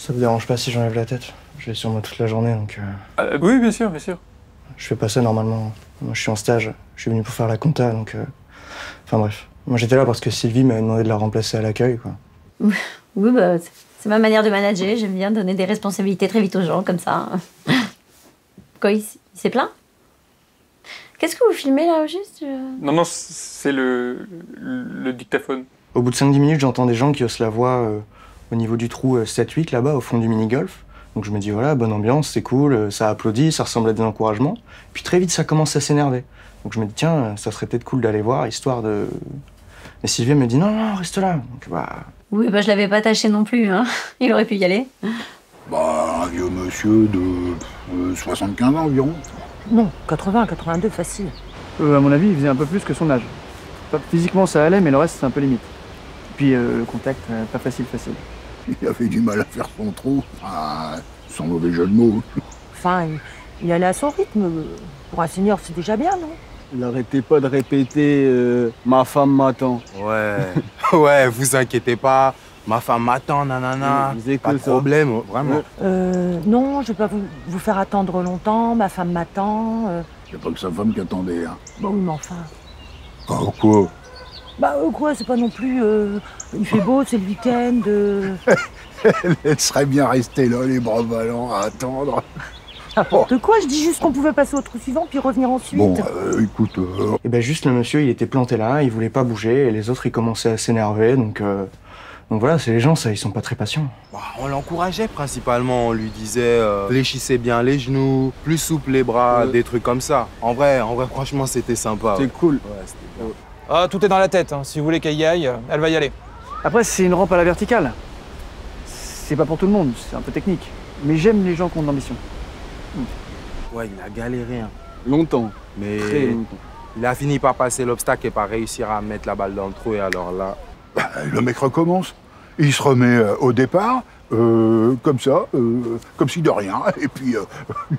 Ça vous dérange pas si j'enlève la tête? Je vais sur moi toute la journée, donc... Oui, bien sûr, bien sûr. Je fais pas ça normalement. Moi, je suis en stage. Je suis venu pour faire la compta, donc... Enfin bref. Moi, j'étais là parce que Sylvie m'avait demandé de la remplacer à l'accueil, quoi. Oui, bah, c'est ma manière de manager. J'aime bien donner des responsabilités très vite aux gens, comme ça. Quoi, il s'est plaint? Qu'est-ce que vous filmez, là, au juste? Non, non, c'est le dictaphone. Au bout de 5-10 minutes, j'entends des gens qui haussent la voix au niveau du trou 7-8, là-bas, au fond du mini-golf. Donc je me dis, voilà, bonne ambiance, c'est cool, ça applaudit, ça ressemble à des encouragements. Puis très vite, ça commence à s'énerver. Donc je me dis, tiens, ça serait peut-être cool d'aller voir, histoire de... Mais Sylvie me dit, non, non, reste là. Donc bah... Oui, bah, je l'avais pas tâché non plus, hein. Il aurait pu y aller. Bah, un vieux monsieur de 75 ans environ. Non, 80, 82, facile. À mon avis, il faisait un peu plus que son âge. Physiquement, ça allait, mais le reste, c'est un peu limite. Puis le contact, pas facile. Il avait du mal à faire son trou. Ah, sans mauvais jeu de mots. Enfin, il allait à son rythme. Pour un senior, c'est déjà bien, non? Il n'arrêtait pas de répéter ma femme m'attend. Ouais, ouais, vous inquiétez pas. Ma femme m'attend, nanana. Pas de problème, vraiment. Non, je vais pas vous faire attendre longtemps. Ma femme m'attend. C'est pas que sa femme qui attendait, hein. Bah oui, mais enfin. Oh, quoi? Bah quoi, c'est pas non plus... il fait beau, c'est le week-end. Elle serait bien restée là, les bras ballants, à attendre. N'importe quoi, je dis juste qu'on pouvait passer au trou suivant puis revenir ensuite. Bon, écoute... Et ben juste le monsieur, il était planté là, il voulait pas bouger, et les autres, ils commençaient à s'énerver, donc voilà, c'est les gens, ça, ils sont pas très patients. Bah, on l'encourageait principalement, on lui disait fléchissez bien les genoux, plus souple les bras, des trucs comme ça. En vrai, franchement, c'était sympa. C'est cool. Ouais, c'était bien. Ah, tout est dans la tête, hein. Si vous voulez qu'elle y aille, elle va y aller. Après, c'est une rampe à la verticale. C'est pas pour tout le monde, c'est un peu technique. Mais j'aime les gens qui ont de l'ambition. Ouais, il a galéré, hein. Longtemps. Mais Très longtemps. il a fini par passer l'obstacle et par réussir à mettre la balle dans le trou, et alors là... Bah, le mec recommence. Il se remet au départ, comme ça, comme si de rien. Et puis,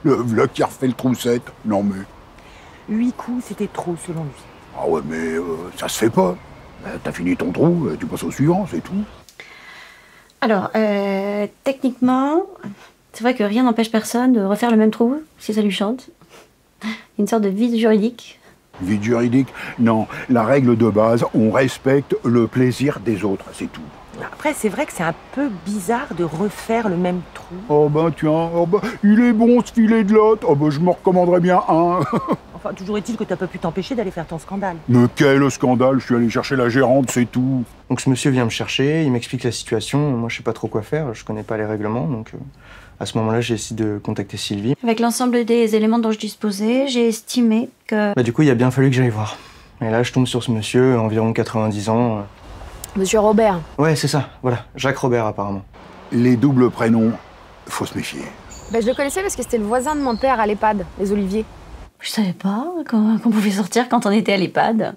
le qui a refait le trou 7. Non mais... 8 coups, c'était trop, selon lui. Ah ouais, mais ça se fait pas. T'as fini ton trou, tu passes au suivant, c'est tout. Alors, techniquement, c'est vrai que rien n'empêche personne de refaire le même trou, si ça lui chante. Une sorte de vide juridique. Vide juridique? Non, la règle de base, on respecte le plaisir des autres, c'est tout. Après, c'est vrai que c'est un peu bizarre de refaire le même trou. Oh ben tiens, oh ben, il est bon ce filet de l'autre. Oh ben je me recommanderais bien un. Enfin, toujours est-il que t'as pas pu t'empêcher d'aller faire ton scandale. Mais quel scandale, je suis allé chercher la gérante, c'est tout. Donc ce monsieur vient me chercher, il m'explique la situation, moi je sais pas trop quoi faire, je connais pas les règlements, donc à ce moment-là j'ai essayé de contacter Sylvie. Avec l'ensemble des éléments dont je disposais, j'ai estimé que... Bah du coup il a bien fallu que j'aille voir. Et là je tombe sur ce monsieur, environ 90 ans. Monsieur Robert. Ouais c'est ça, voilà, Jacques Robert apparemment. Les doubles prénoms, faut se méfier. Ben, je le connaissais parce que c'était le voisin de mon père à l'EHPAD, les Oliviers. Je savais pas qu'on pouvait sortir quand on était à l'EHPAD.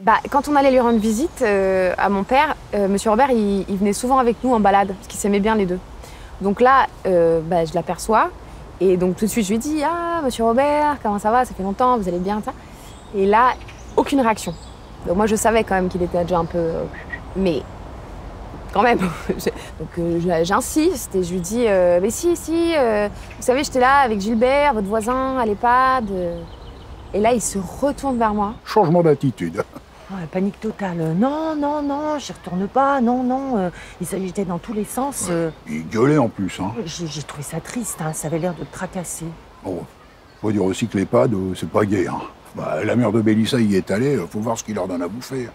Bah, quand on allait lui rendre visite à mon père, Monsieur Robert, il venait souvent avec nous en balade, parce qu'ils s'aimaient bien les deux. Donc là, bah, je l'aperçois, et donc tout de suite, je lui dis « Ah, Monsieur Robert, comment ça va? Ça fait longtemps, vous allez bien ?» ça. Et là, aucune réaction. Donc moi, je savais quand même qu'il était déjà un peu... mais quand même. Donc j'insiste, et je lui dis « Mais si, vous savez, j'étais là avec Gilbert, votre voisin, à l'EHPAD. » Et là, il se retourne vers moi. Changement d'attitude. Ouais, panique totale. Non, j'y retourne pas, non. Il s'agitait dans tous les sens. Il gueulait en plus, hein. J'ai trouvé ça triste, hein. Ça avait l'air de le tracasser. Bon, faut dire aussi que l'EHPAD, c'est pas gai, hein. Bah, la mère de Mélissa y est allée, faut voir ce qu'il leur donne à bouffer.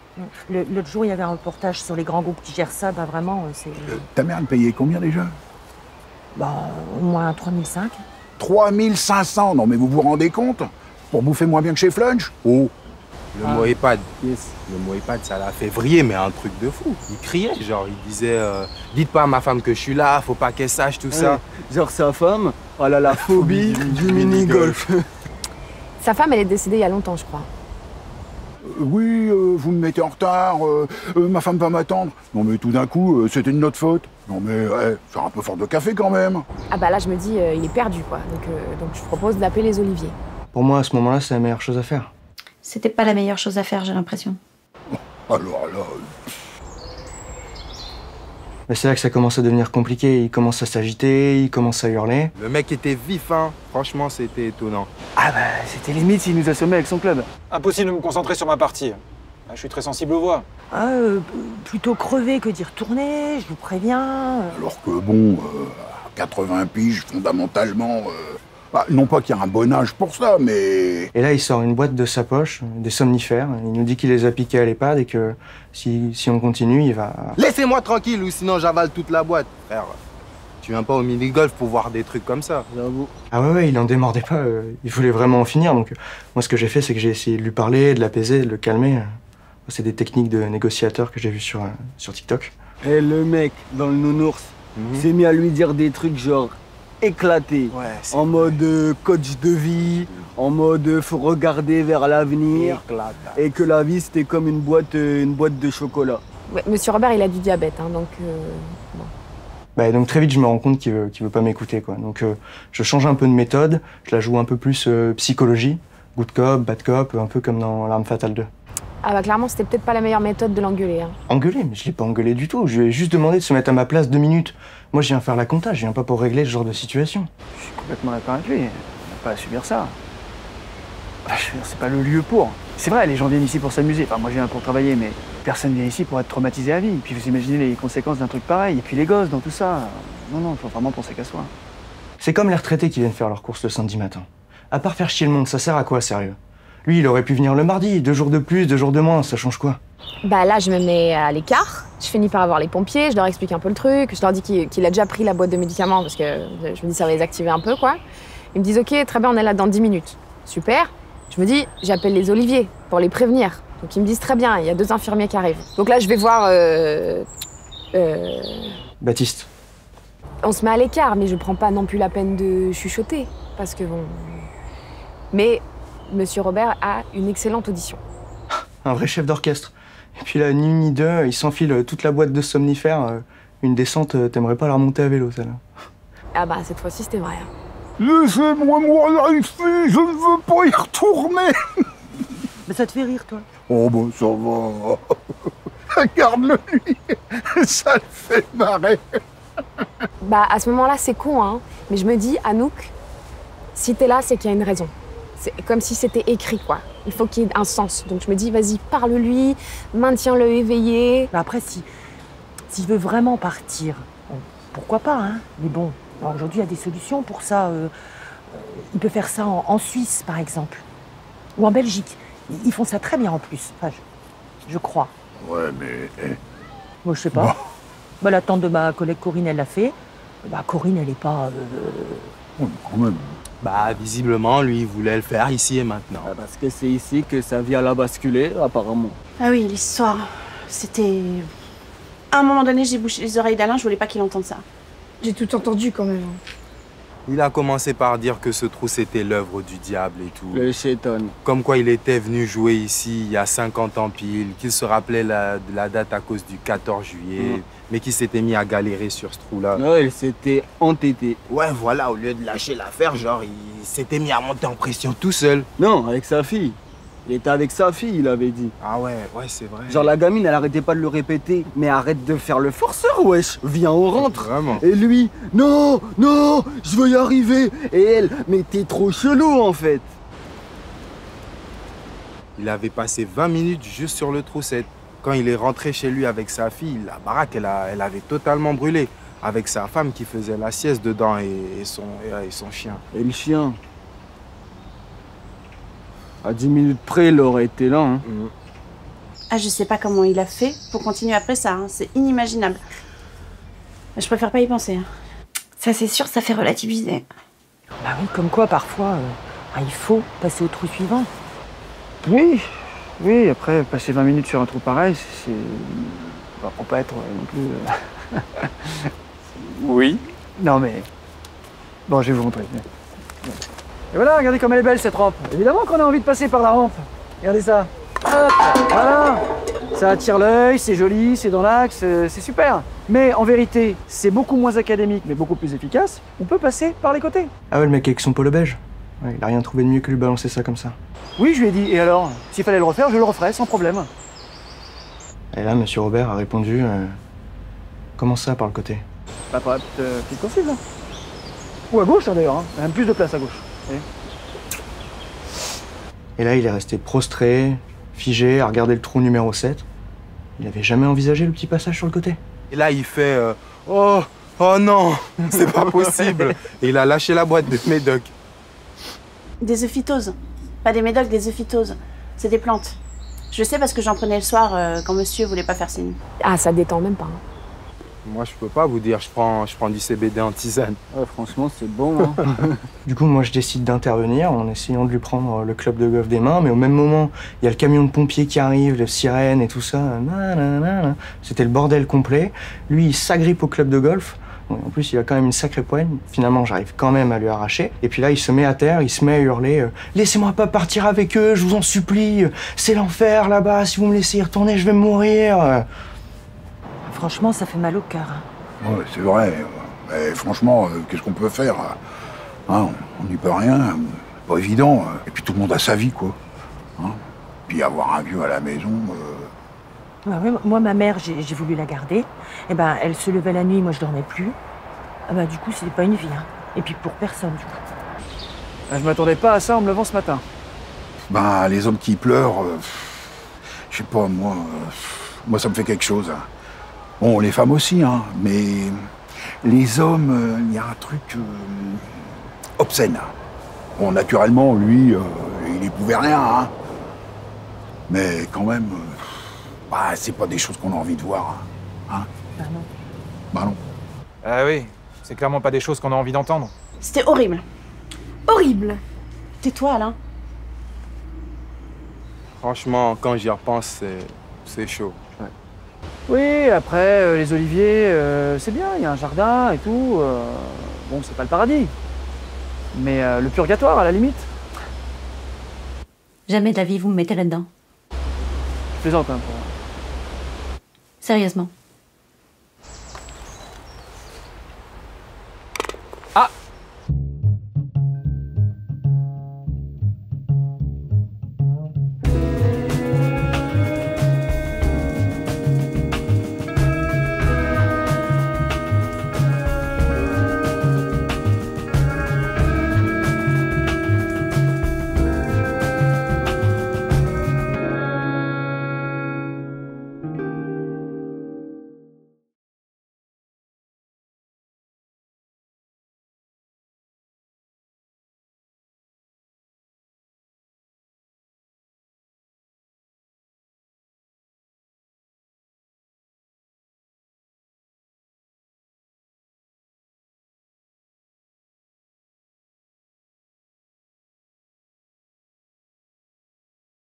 L'autre jour, il y avait un reportage sur les grands groupes qui gèrent ça, bah vraiment, c'est... Ta mère, elle payait combien déjà? Bah, au moins 3005. 3500? Non mais vous vous rendez compte? Pour bouffer moins bien que chez Flunch? Oh. Le mot EHPAD, le mot EHPAD, ça l'a fait vriller, mais un truc de fou. Il criait, genre, il disait dites pas à ma femme que je suis là, faut pas qu'elle sache tout ça. Genre sa femme, elle a la phobie du mini-golf. Sa femme, elle est décédée il y a longtemps, je crois. Oui, vous me mettez en retard, ma femme va m'attendre. Non mais tout d'un coup, c'était de notre faute. Non mais, faire un peu fort de café quand même. Ah bah là, je me dis, il est perdu, quoi. Donc je propose d'appeler les Oliviers. Pour moi à ce moment-là c'est la meilleure chose à faire. C'était pas la meilleure chose à faire, j'ai l'impression. Alors là... Mais c'est là que ça commence à devenir compliqué. Il commence à s'agiter, il commence à hurler. Le mec était vif, hein. Franchement, c'était étonnant. Ah bah, c'était limite s'il nous assommait avec son club. Impossible de me concentrer sur ma partie. Je suis très sensible aux voix. Ah, plutôt crever que d'y retourner, je vous préviens. Alors que bon, à 80 piges, fondamentalement, non pas qu'il y a un bon âge pour ça, mais... Et là, il sort une boîte de sa poche, des somnifères. Il nous dit qu'il les a piqués à l'EHPAD et que si on continue, il va... Laissez-moi tranquille ou sinon j'avale toute la boîte. Frère, tu viens pas au mini-golf pour voir des trucs comme ça. J'avoue. Ah ouais, il en démordait pas. Il voulait vraiment en finir. Donc moi, ce que j'ai fait, c'est que j'ai essayé de lui parler, de l'apaiser, de le calmer. C'est des techniques de négociateur que j'ai vues sur TikTok. Et le mec, dans le nounours, s'est mis à lui dire des trucs genre éclatés. Ouais, en mode coach de vie, en mode faut regarder vers l'avenir. Et que la vie, c'était comme une boîte de chocolat. Ouais, Monsieur Robert, il a du diabète, hein, donc... bon. Bah, et donc très vite, je me rends compte qu'il veut pas m'écouter, quoi. Donc je change un peu de méthode, je la joue un peu plus psychologie, good cop, bad cop, un peu comme dans L'Arme Fatale 2. Ah bah clairement, c'était peut-être pas la meilleure méthode de l'engueuler. Hein. Engueuler? Mais je l'ai pas engueulé du tout. Je lui ai juste demandé de se mettre à ma place 2 minutes. Moi, je viens faire la compta, je viens pas pour régler ce genre de situation. Je suis complètement d'accord avec lui. On n'a pas à subir ça. Je veux dire, c'est pas le lieu pour. C'est vrai, les gens viennent ici pour s'amuser. Enfin, moi, je viens pour travailler, mais personne vient ici pour être traumatisé à vie. Et puis, vous imaginez les conséquences d'un truc pareil. Et puis, les gosses dans tout ça. Non, il faut vraiment penser qu'à soi. C'est comme les retraités qui viennent faire leurs courses le samedi matin. À part faire chier le monde, ça sert à quoi, sérieux? Lui, il aurait pu venir le mardi, 2 jours de plus, 2 jours de moins, ça change quoi? Bah là, je me mets à l'écart. Je finis par avoir les pompiers, je leur explique un peu le truc. Je leur dis qu'il a déjà pris la boîte de médicaments parce que je me dis ça va les activer un peu, quoi. Ils me disent ok, très bien, on est là dans 10 minutes. Super. Je me dis, j'appelle les Olivier pour les prévenir. Donc ils me disent très bien, il y a 2 infirmiers qui arrivent. Donc là, je vais voir... Baptiste. On se met à l'écart, mais je prends pas non plus la peine de chuchoter. Parce que bon... Mais Monsieur Robert a une excellente audition. Un vrai chef d'orchestre. Et puis là, ni une ni deux, il s'enfile toute la boîte de somnifères. Une descente, t'aimerais pas la remonter à vélo, celle-là. Ah bah, cette fois-ci, c'était vrai. Laissez-moi moi ici, je ne veux pas y retourner. Mais ça te fait rire, toi? Oh bah ça va. Regarde-le lui, ça le fait marrer. Bah, à ce moment-là, c'est con, hein. Mais je me dis, Anouk, si t'es là, c'est qu'il y a une raison. C'est comme si c'était écrit, quoi. Il faut qu'il y ait un sens. Donc je me dis, vas-y, parle-lui, maintiens-le éveillé. Bah après, s'il veut vraiment partir, bon, pourquoi pas, hein? Mais bon, aujourd'hui, il y a des solutions pour ça. Il peut faire ça en Suisse, par exemple. Ou en Belgique. Ils font ça très bien, en plus. Enfin, je crois. Ouais, mais... Moi, je sais pas. Bah, la tante de ma collègue Corinne, elle l'a fait. Bah, Corinne, elle est pas... Ouais, quand même. Bah, visiblement, lui, il voulait le faire ici et maintenant. Parce que c'est ici que sa vie a basculé, apparemment. Ah oui, l'histoire. C'était... À un moment donné, j'ai bouché les oreilles d'Alain, je voulais pas qu'il entende ça. J'ai tout entendu quand même. Il a commencé par dire que ce trou c'était l'œuvre du diable et tout. Le chéton. Comme quoi il était venu jouer ici il y a 50 ans pile, qu'il se rappelait de la date à cause du 14 juillet, mais qu'il s'était mis à galérer sur ce trou-là. Ouais, il s'était entêté. Ouais, voilà, au lieu de lâcher l'affaire, genre, il s'était mis à monter en pression tout seul. Non, avec sa fille. Il était avec sa fille, il avait dit. Ah ouais, c'est vrai. Genre la gamine, elle arrêtait pas de le répéter. Mais arrête de faire le forceur, wesh. Viens, on rentre. Vraiment. Et lui, non, non, je veux y arriver. Et elle, mais t'es trop chelou en fait. Il avait passé 20 minutes juste sur le trou-7. Quand il est rentré chez lui avec sa fille, la baraque, elle avait totalement brûlé. Avec sa femme qui faisait la sieste dedans et son chien. Et le chien? À 10 minutes près, il aurait été là. Hein. Ah, je sais pas comment il a fait pour continuer après ça, hein. C'est inimaginable. Je préfère pas y penser. Hein. Ça, c'est sûr, ça fait relativiser. Bah oui, comme quoi, parfois, il faut passer au trou suivant. Oui, après, passer 20 minutes sur un trou pareil, c'est... Enfin, faut pas être non plus... Oui. Non, mais... Bon, je vais vous montrer. Et voilà, regardez comme elle est belle, cette rampe. Évidemment qu'on a envie de passer par la rampe. Regardez ça. Hop, voilà. Ça attire l'œil, c'est joli, c'est dans l'axe, c'est super. Mais en vérité, c'est beaucoup moins académique, mais beaucoup plus efficace. On peut passer par les côtés. Ah ouais, le mec avec son polo beige. Ouais, il a rien trouvé de mieux que lui balancer ça comme ça. Oui, je lui ai dit. Et alors? S'il fallait le refaire, je le referais, sans problème. Et là, Monsieur Robert a répondu Comment ça, par le côté? Bah, par la petite coursive, là. Ou à gauche, hein, d'ailleurs. Hein. Il y a même plus de place à gauche. Voyez. Et là, il est resté prostré, figé, à regarder le trou numéro 7. Il avait jamais envisagé le petit passage sur le côté. Et là, il fait oh non, c'est pas possible. Et il a lâché la boîte de médoc. Des œuphytoses. Pas des médocs, des œuphytoses. C'est des plantes. Je sais parce que j'en prenais le soir quand monsieur voulait pas faire signe. Ah, ça détend même pas. Hein. Moi, je peux pas vous dire, je prends du CBD en tisane. Ouais, franchement, c'est bon. Hein. Du coup, moi, je décide d'intervenir en essayant de lui prendre le club de golf des mains. Mais au même moment, il y a le camion de pompiers qui arrive, les sirènes et tout ça. C'était le bordel complet. Lui, il s'agrippe au club de golf. En plus, il a quand même une sacrée poigne. Finalement, j'arrive quand même à lui arracher. Et puis là, il se met à terre, il se met à hurler « Laissez-moi pas partir avec eux, je vous en supplie. C'est l'enfer là-bas. Si vous me laissez y retourner, je vais mourir. » Franchement, ça fait mal au cœur. Hein. Ouais, c'est vrai. Mais franchement, qu'est-ce qu'on peut faire hein, on n'y peut rien. Pas évident. Et puis tout le monde a sa vie, quoi. Hein, puis avoir un vieux à la maison... Bah oui, moi, ma mère, j'ai voulu la garder. Et ben, elle se levait la nuit, moi, je dormais plus. Ah bah, du coup, c'était pas une vie. Hein. Et puis pour personne, du coup. Je m'attendais pas à ça en me levant ce matin. Ben, les hommes qui pleurent, je sais pas, moi, ça me fait quelque chose. Hein. Bon, les femmes aussi, hein, mais les hommes, il y a un truc obscène. Bon, naturellement, lui, il n'y pouvait rien, hein. Mais quand même, bah, c'est pas des choses qu'on a envie de voir. Hein. Bah non. Bah non. Ah oui, c'est clairement pas des choses qu'on a envie d'entendre. C'était horrible. Horrible. Tais-toi, Alain. Franchement, quand j'y repense, c'est chaud. Ouais. Oui, après, les oliviers, c'est bien, il y a un jardin et tout. Bon, c'est pas le paradis. Mais le purgatoire, à la limite. Jamais de la vie, vous me mettez là-dedans. Je plaisante, hein. Sérieusement.